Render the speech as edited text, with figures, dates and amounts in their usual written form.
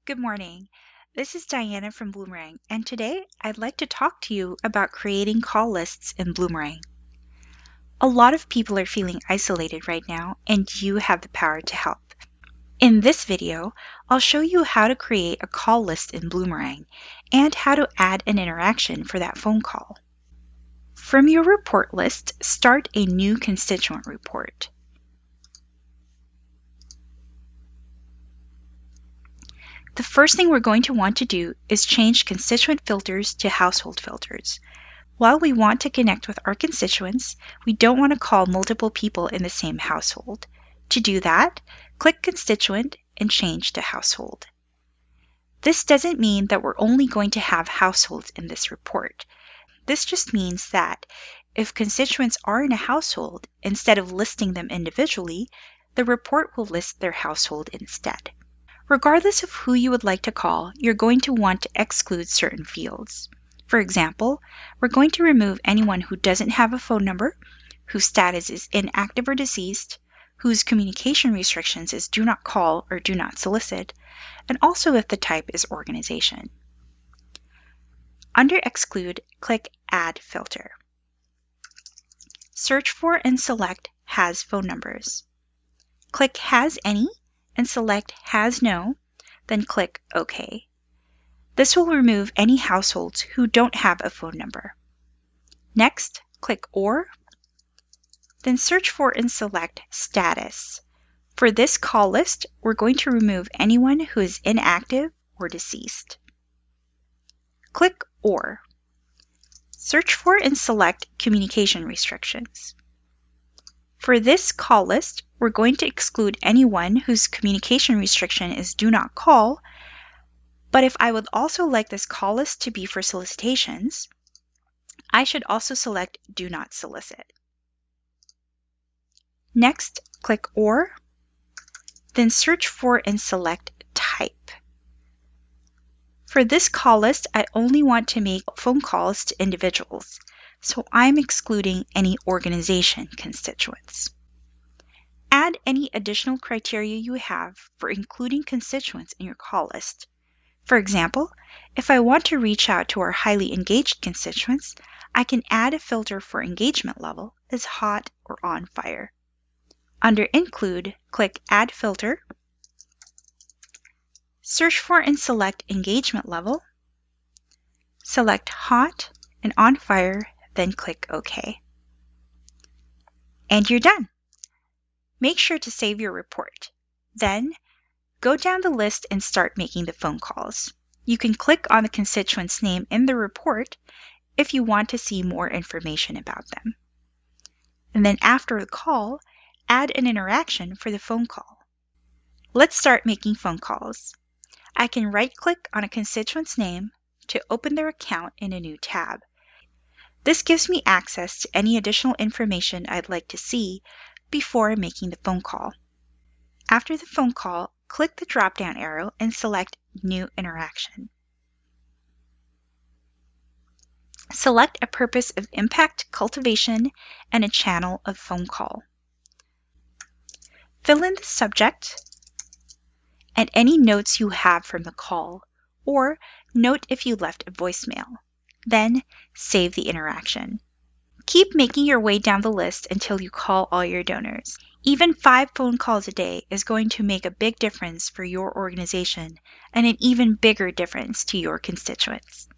Good morning. This is Diana from Bloomerang, and today I'd like to talk to you about creating call lists in Bloomerang. A lot of people are feeling isolated right now, and you have the power to help. In this video, I'll show you how to create a call list in Bloomerang and how to add an interaction for that phone call. From your report list, start a new constituent report. The first thing we're going to want to do is change constituent filters to household filters. While we want to connect with our constituents, we don't want to call multiple people in the same household. To do that, click Constituent and change to Household. This doesn't mean that we're only going to have households in this report. This just means that if constituents are in a household, instead of listing them individually, the report will list their household instead. Regardless of who you would like to call, you're going to want to exclude certain fields. For example, we're going to remove anyone who doesn't have a phone number, whose status is inactive or deceased, whose communication restrictions is do not call or do not solicit, and also if the type is organization. Under Exclude, click Add Filter. Search for and select Has Phone Numbers. Click Has Any and select Has No, then click OK. This will remove any households who don't have a phone number. Next, click Or, then search for and select Status. For this call list, we're going to remove anyone who is inactive or deceased. Click Or. Search for and select Communication Restrictions. For this call list, we're going to exclude anyone whose communication restriction is do not call, but if I would also like this call list to be for solicitations, I should also select do not solicit. Next, click Or, then search for and select Type. For this call list, I only want to make phone calls to individuals, so I'm excluding any organization constituents. Add any additional criteria you have for including constituents in your call list. For example, if I want to reach out to our highly engaged constituents, I can add a filter for engagement level as hot or on fire. Under Include, click Add Filter, search for and select engagement level, select hot and on fire, then click OK. And you're done. Make sure to save your report. Then, go down the list and start making the phone calls. You can click on the constituent's name in the report if you want to see more information about them. And then after the call, add an interaction for the phone call. Let's start making phone calls. I can right-click on a constituent's name to open their account in a new tab. This gives me access to any additional information I'd like to see before making the phone call. After the phone call, click the drop-down arrow and select New Interaction. Select a purpose of impact cultivation and a channel of phone call. Fill in the subject and any notes you have from the call, or note if you left a voicemail. Then save the interaction. Keep making your way down the list until you call all your donors. Even 5 phone calls a day is going to make a big difference for your organization and an even bigger difference to your constituents.